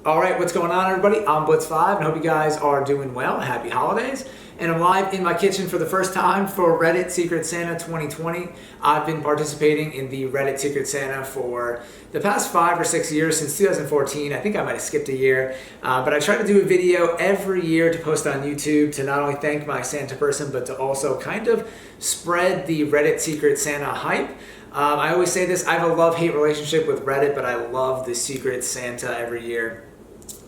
All right, what's going on, everybody? I'm Blitz5 and hope you guys are doing well. Happy holidays. And I'm live in my kitchen for the first time for Reddit Secret Santa 2020. I've been participating in the Reddit Secret Santa for the past 5 or 6 years, since 2014. I think I might have skipped a year. But I try to do a video every year to post on YouTube to not only thank my Santa person, but to also kind of spread the Reddit Secret Santa hype. I always say this, I have a love-hate relationship with Reddit, but I love the Secret Santa every year,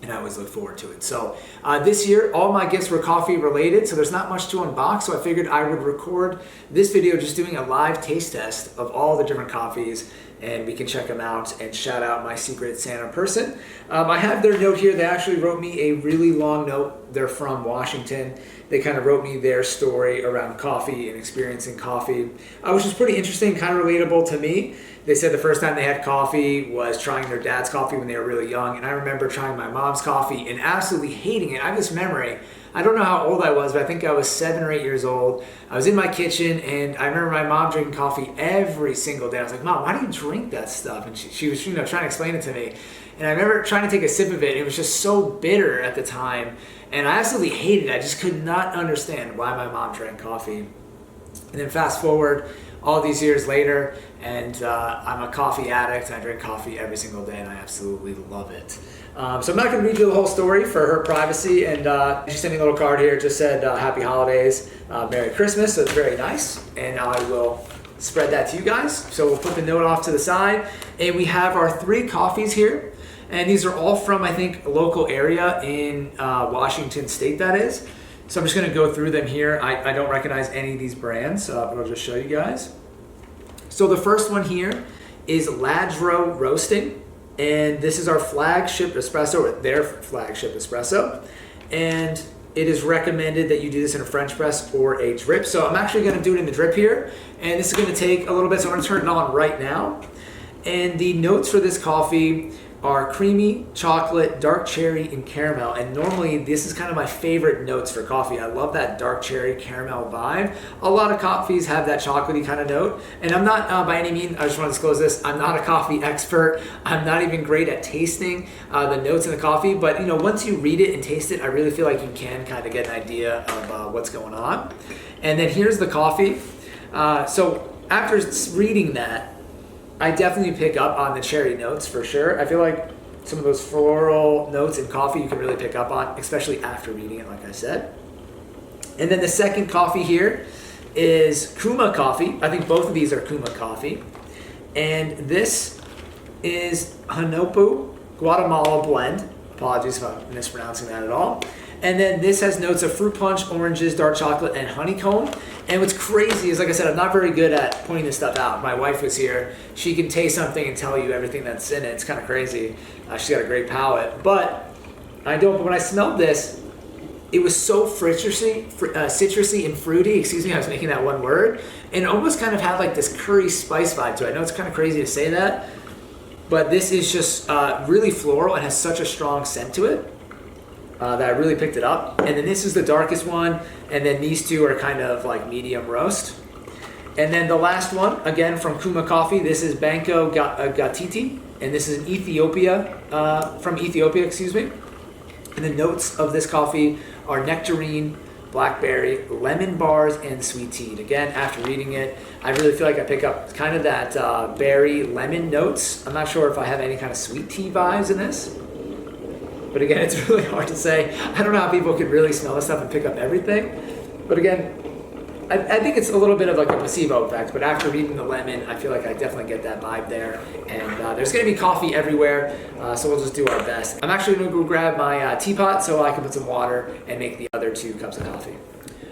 and I always look forward to it. So this year, all my gifts were coffee related, so there's not much to unbox, so I figured I would record this video just doing a live taste test of all the different coffees, and we can check them out and shout out my Secret Santa person. I have their note here. They actually wrote me a really long note. They're from Washington. They kind of wrote me their story around coffee and experiencing coffee, which was pretty interesting, kind of relatable to me. They said the first time they had coffee was trying their dad's coffee when they were really young, and I remember trying my mom's coffee and absolutely hating it. I have this memory. I don't know how old I was, but I think I was 7 or 8 years old. I was in my kitchen, and I remember my mom drinking coffee every single day. I was like, "Mom, why do you drink that stuff?" And she was, trying to explain it to me. And I remember trying to take a sip of it. It was just so bitter at the time, and I absolutely hated it. I just could not understand why my mom drank coffee. And then fast forward all these years later, and I'm a coffee addict, and I drink coffee every single day, and I absolutely love it. So I'm not going to read you the whole story for her privacy, and she sent me a little card here. It just said, Happy Holidays, Merry Christmas, so it's very nice, and I will spread that to you guys. So we'll put the note off to the side, and we have our 3 coffees here, and these are all from, I think, a local area in Washington State, that is. So I'm just going to go through them here. I don't recognize any of these brands, but I'll just show you guys. So the first one here is Ladro Roasting, and this is our flagship espresso, or their flagship espresso. And it is recommended that you do this in a French press or a drip. So I'm actually going to do it in the drip here, and this is going to take a little bit, so I'm going to turn it on right now. And the notes for this coffee are creamy, chocolate, dark cherry, and caramel. And normally this is kind of my favorite notes for coffee. I love that dark cherry caramel vibe. A lot of coffees have that chocolatey kind of note. And I'm not by any means, I just want to disclose this, I'm not a coffee expert. I'm not even great at tasting the notes in the coffee. But once you read it and taste it, I really feel like you can kind of get an idea of what's going on. And then here's the coffee. So after reading that, I definitely pick up on the cherry notes for sure. I feel like some of those floral notes in coffee you can really pick up on, especially after reading it, like I said. And then the second coffee here is Kuma coffee. I think both of these are Kuma coffee. And this is Hanopu Guatemala blend. Apologies if I'm mispronouncing that at all. And then this has notes of fruit punch, oranges, dark chocolate, and honeycomb. And what's crazy is, like I said, I'm not very good at pointing this stuff out. My wife was here. She can taste something and tell you everything that's in it. It's kind of crazy. She's got a great palate. But but when I smelled this, it was so citrusy and fruity. Excuse me, I was making that one word. And it almost kind of had like this curry spice vibe to it. I know it's kind of crazy to say that, but this is just really floral and has such a strong scent to it. That I really picked it up. And then this is the darkest one, and then these two are kind of like medium roast. And then the last one, again from Kuma Coffee, this is Banco Gatiti, and this is from Ethiopia, excuse me. And the notes of this coffee are nectarine, blackberry, lemon bars, and sweet tea. Again, after reading it, I really feel like I pick up kind of that berry lemon notes. I'm not sure if I have any kind of sweet tea vibes in this. But again, it's really hard to say. I don't know how people could really smell this stuff and pick up everything. But again, I think it's a little bit of like a placebo effect. But after reading the lemon, I feel like I definitely get that vibe there. And there's going to be coffee everywhere, so we'll just do our best. I'm actually going to go grab my teapot so I can put some water and make the other 2 cups of coffee.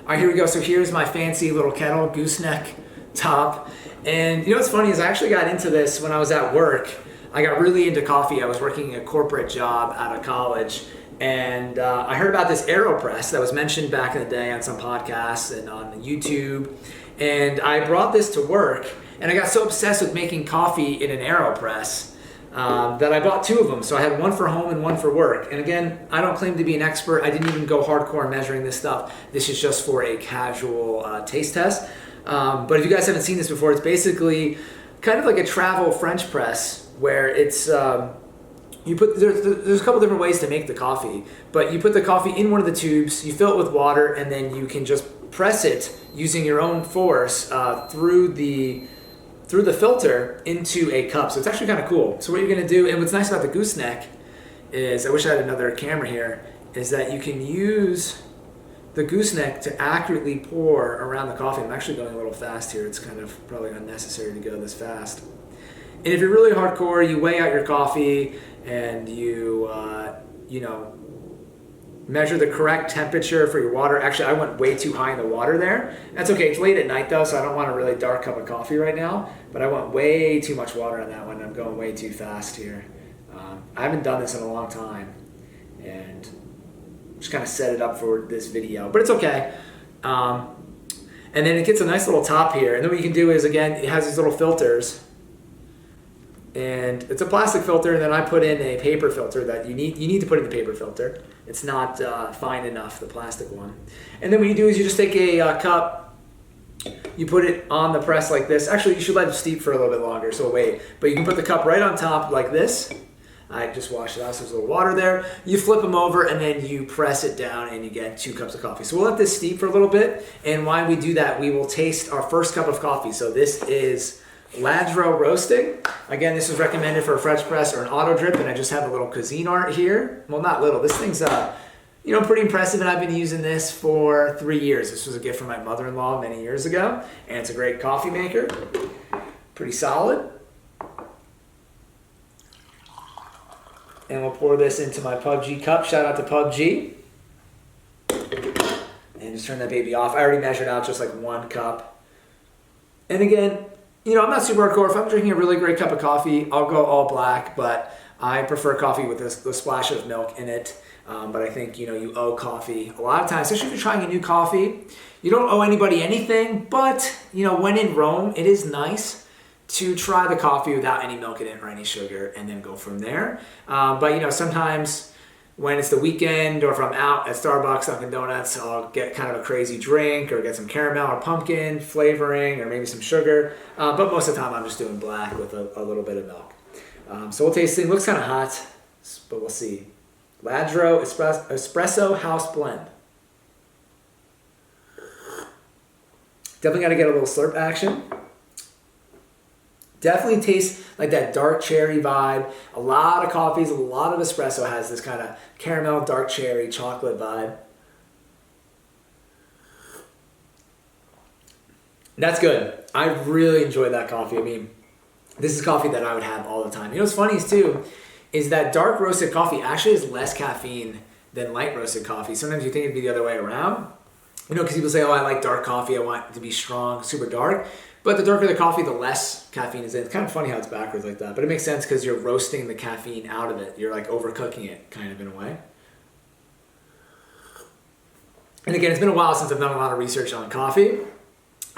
All right, here we go. So here's my fancy little kettle, gooseneck top. And what's funny is I actually got into this when I was at work. I got really into coffee. I was working a corporate job out of college, and I heard about this Aeropress that was mentioned back in the day on some podcasts and on YouTube, and I brought this to work, and I got so obsessed with making coffee in an Aeropress that I bought 2 of them. So I had one for home and one for work. And again, I don't claim to be an expert. I didn't even go hardcore measuring this stuff. This is just for a casual taste test. But if you guys haven't seen this before, it's basically kind of like a travel French press where it's there's a couple different ways to make the coffee, but you put the coffee in one of the tubes, you fill it with water, and then you can just press it using your own force through the filter into a cup. So it's actually kind of cool. So what you're gonna do, and what's nice about the gooseneck is, I wish I had another camera here, is that you can use the gooseneck to accurately pour around the coffee. I'm actually going a little fast here. It's kind of probably unnecessary to go this fast. And if you're really hardcore, you weigh out your coffee and you measure the correct temperature for your water. Actually, I went way too high in the water there. That's okay. It's late at night though, so I don't want a really dark cup of coffee right now. But I went way too much water on that one. I'm going way too fast here. I haven't done this in a long time, and just kind of set it up for this video, but it's okay. And then it gets a nice little top here. And then what you can do is, again, it has these little filters. And it's a plastic filter, and then I put in a paper filter that you need to put in the paper filter. It's not fine enough, the plastic one. And then what you do is you just take a cup, you put it on the press like this. Actually, you should let it steep for a little bit longer, so wait. But you can put the cup right on top like this. I just washed it out, so there's a little water there. You flip them over, and then you press it down, and you get 2 cups of coffee. So we'll let this steep for a little bit, and while we do that, we will taste our first cup of coffee. So this is Ladro roasting. Again, this was recommended for a French press or an auto drip, and I just have a little cuisine art here. Well, not little. This thing's pretty impressive, and I've been using this for 3 years. This was a gift from my mother-in-law many years ago, and it's a great coffee maker. Pretty solid. And we'll pour this into my PUBG cup. Shout out to PUBG. And just turn that baby off. I already measured out just like 1 cup. And again, I'm not super hardcore. If I'm drinking a really great cup of coffee, I'll go all black, but I prefer coffee with a splash of milk in it. But I think, you owe coffee a lot of times, especially if you're trying a new coffee. You don't owe anybody anything, but, when in Rome, it is nice to try the coffee without any milk in it or any sugar and then go from there. But sometimes when it's the weekend or if I'm out at Starbucks, Dunkin' Donuts, I'll get kind of a crazy drink or get some caramel or pumpkin flavoring or maybe some sugar. But most of the time I'm just doing black with a little bit of milk. So we'll taste it. Looks kind of hot, but we'll see. Ladro Espresso House Blend. Definitely got to get a little slurp action. Definitely tastes like that dark cherry vibe. A lot of coffees, a lot of espresso has this kind of caramel, dark cherry, chocolate vibe. That's good. I really enjoyed that coffee. I mean, this is coffee that I would have all the time. What's funny is that dark roasted coffee actually has less caffeine than light roasted coffee. Sometimes you think it'd be the other way around. Because people say, I like dark coffee. I want it to be strong, super dark. But the darker the coffee, the less caffeine is in. It's kind of funny how it's backwards like that. But it makes sense because you're roasting the caffeine out of it. You're like overcooking it, kind of in a way. And again, it's been a while since I've done a lot of research on coffee.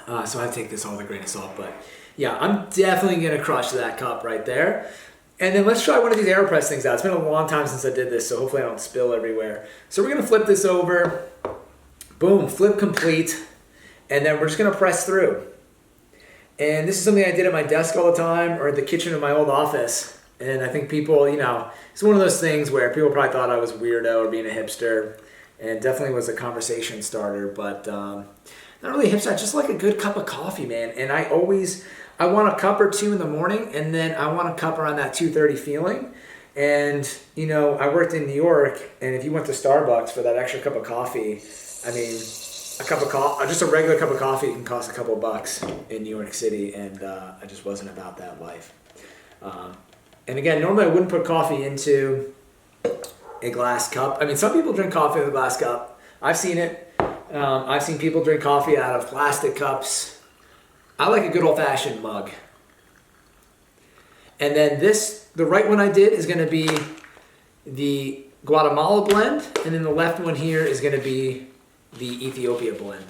So I have to take this all with a grain of salt. But yeah, I'm definitely going to crush that cup right there. And then let's try one of these Aeropress things out. It's been a long time since I did this, so hopefully I don't spill everywhere. So we're going to flip this over. Boom, flip complete. And then we're just going to press through. And this is something I did at my desk all the time or at the kitchen of my old office. And I think people, it's one of those things where people probably thought I was a weirdo or being a hipster. And definitely was a conversation starter, but not really a hipster. I just like a good cup of coffee, man. And I want a cup or 2 in the morning, and then I want a cup around that 2:30 feeling. And, I worked in New York, and if you went to Starbucks for that extra cup of coffee, I mean, a cup of coffee, just a regular cup of coffee can cost a couple of bucks in New York City, and I just wasn't about that life. And again, normally I wouldn't put coffee into a glass cup. I mean, some people drink coffee in a glass cup. I've seen it. I've seen people drink coffee out of plastic cups. I like a good old-fashioned mug. And then the right one I did is going to be the Guatemala blend, and then the left one here is going to be the Ethiopia blend.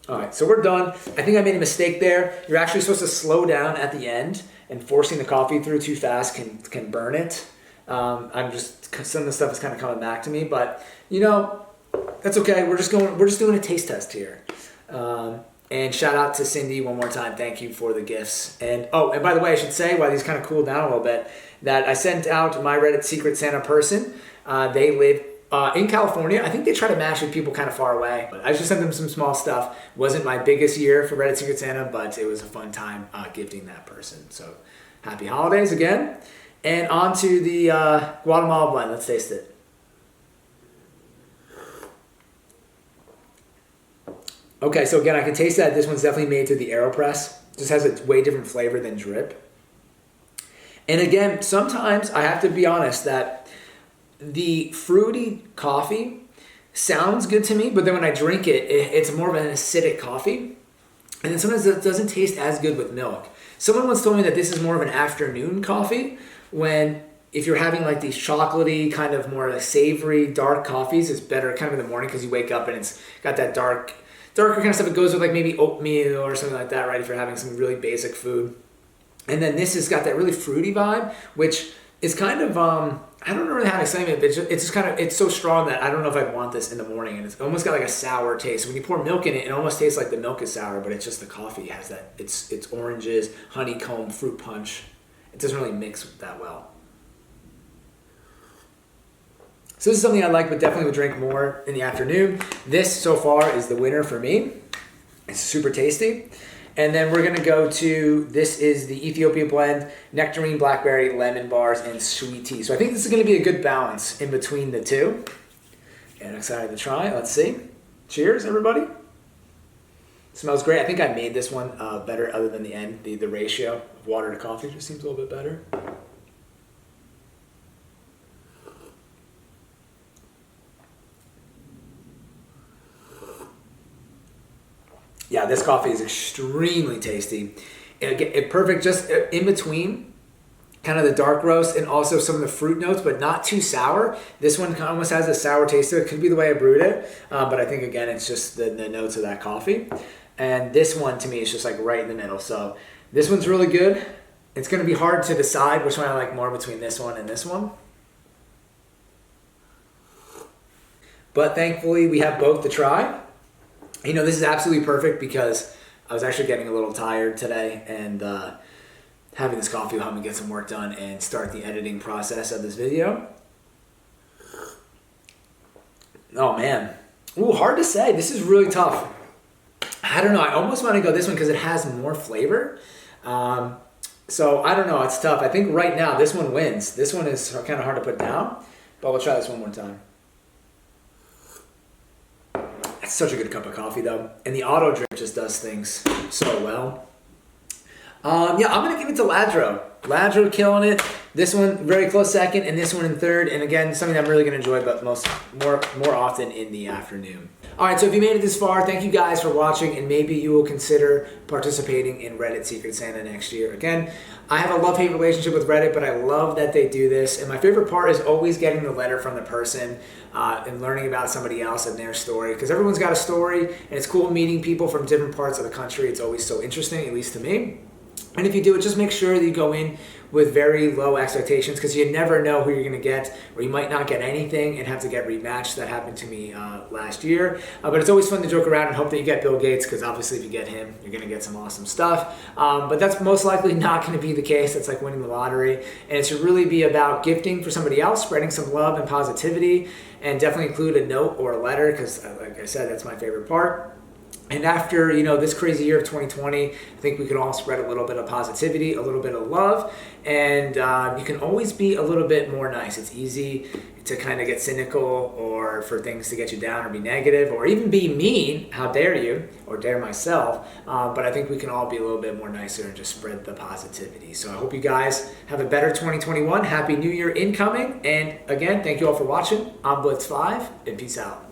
All right, so we're done. I think I made a mistake there. You're actually supposed to slow down at the end, and forcing the coffee through too fast can burn it. Some of the stuff is kind of coming back to me, but that's okay. We're just doing a taste test here. And shout out to Cindy one more time. Thank you for the gifts. And oh, and by the way, I should say, while these kind of cooled down a little bit, that I sent out my Reddit Secret Santa person. They live in California. I think they try to match with people kind of far away. But I just sent them some small stuff. Wasn't my biggest year for Reddit Secret Santa, but it was a fun time gifting that person. So happy holidays again. And on to the Guatemala blend. Let's taste it. Okay, so again, I can taste that this one's definitely made through the Aeropress. Just has a way different flavor than drip. And again, sometimes I have to be honest that the fruity coffee sounds good to me, but then when I drink it, it's more of an acidic coffee. And then sometimes it doesn't taste as good with milk. Someone once told me that this is more of an afternoon coffee when if you're having like these chocolatey, kind of more like savory, dark coffees, it's better kind of in the morning because you wake up and it's got that darker kind of stuff. It goes with like maybe oatmeal or something like that, right? If you're having some really basic food. And then this has got that really fruity vibe, which is kind of, I don't know really how to explain it, but it's just kind of, it's so strong that I don't know if I'd want this in the morning. And it's almost got like a sour taste. When you pour milk in it, it almost tastes like the milk is sour, but it's just the coffee has that, it's oranges, honeycomb, fruit punch. It doesn't really mix that well. So this is something I like, but definitely would drink more in the afternoon. This so far is the winner for me. It's super tasty. And then we're gonna go to, this is the Ethiopia blend, nectarine, blackberry, lemon bars, and sweet tea. So I think this is gonna be a good balance in between the two. And I'm excited to try, let's see. Cheers, everybody. Smells great. I think I made this one better other than the end. The ratio of water to coffee just seems a little bit better. Yeah, this coffee is extremely tasty. It perfect just in between kind of the dark roast and also some of the fruit notes, but not too sour. This one almost has a sour taste to it. Could be the way I brewed it, but I think again it's just the notes of that coffee. And this one to me is just like right in the middle. So this one's really good. It's going to be hard to decide which one I like more between this one and this one. But thankfully we have both to try. You know, this is absolutely perfect because I was actually getting a little tired today and having this coffee will help me get some work done and start the editing process of this video. Oh man. Ooh, hard to say. This is really tough. I don't know. I almost want to go this one because it has more flavor. So I don't know. It's tough. I think right now this one wins. This one is kind of hard to put down, but we'll try this one more time. It's such a good cup of coffee though. And the auto drip just does things so well. Yeah, I'm going to give it to Ladro. Ladro killing it. This one very close second and this one in third. And again, something I'm really going to enjoy, but more often in the afternoon. All right, so if you made it this far, thank you guys for watching, and maybe you will consider participating in Reddit Secret Santa next year. Again, I have a love-hate relationship with Reddit, but I love that they do this. And my favorite part is always getting the letter from the person and learning about somebody else and their story, because everyone's got a story, and it's cool meeting people from different parts of the country. It's always so interesting, at least to me. And if you do it, just make sure that you go in with very low expectations, because you never know who you're going to get, or you might not get anything and have to get rematched. That happened to me last year. But it's always fun to joke around and hope that you get Bill Gates, because obviously if you get him, you're going to get some awesome stuff. But that's most likely not going to be the case. That's like winning the lottery. And it should really be about gifting for somebody else, spreading some love and positivity, and definitely include a note or a letter, because like I said, that's my favorite part. And after, you know, this crazy year of 2020, I think we can all spread a little bit of positivity, a little bit of love, and you can always be a little bit more nice. It's easy to kind of get cynical or for things to get you down or be negative or even be mean. How dare you, or dare myself. But I think we can all be a little bit more nicer and just spread the positivity. So I hope you guys have a better 2021. Happy New Year incoming. And again, thank you all for watching. I'm Blitz5, and peace out.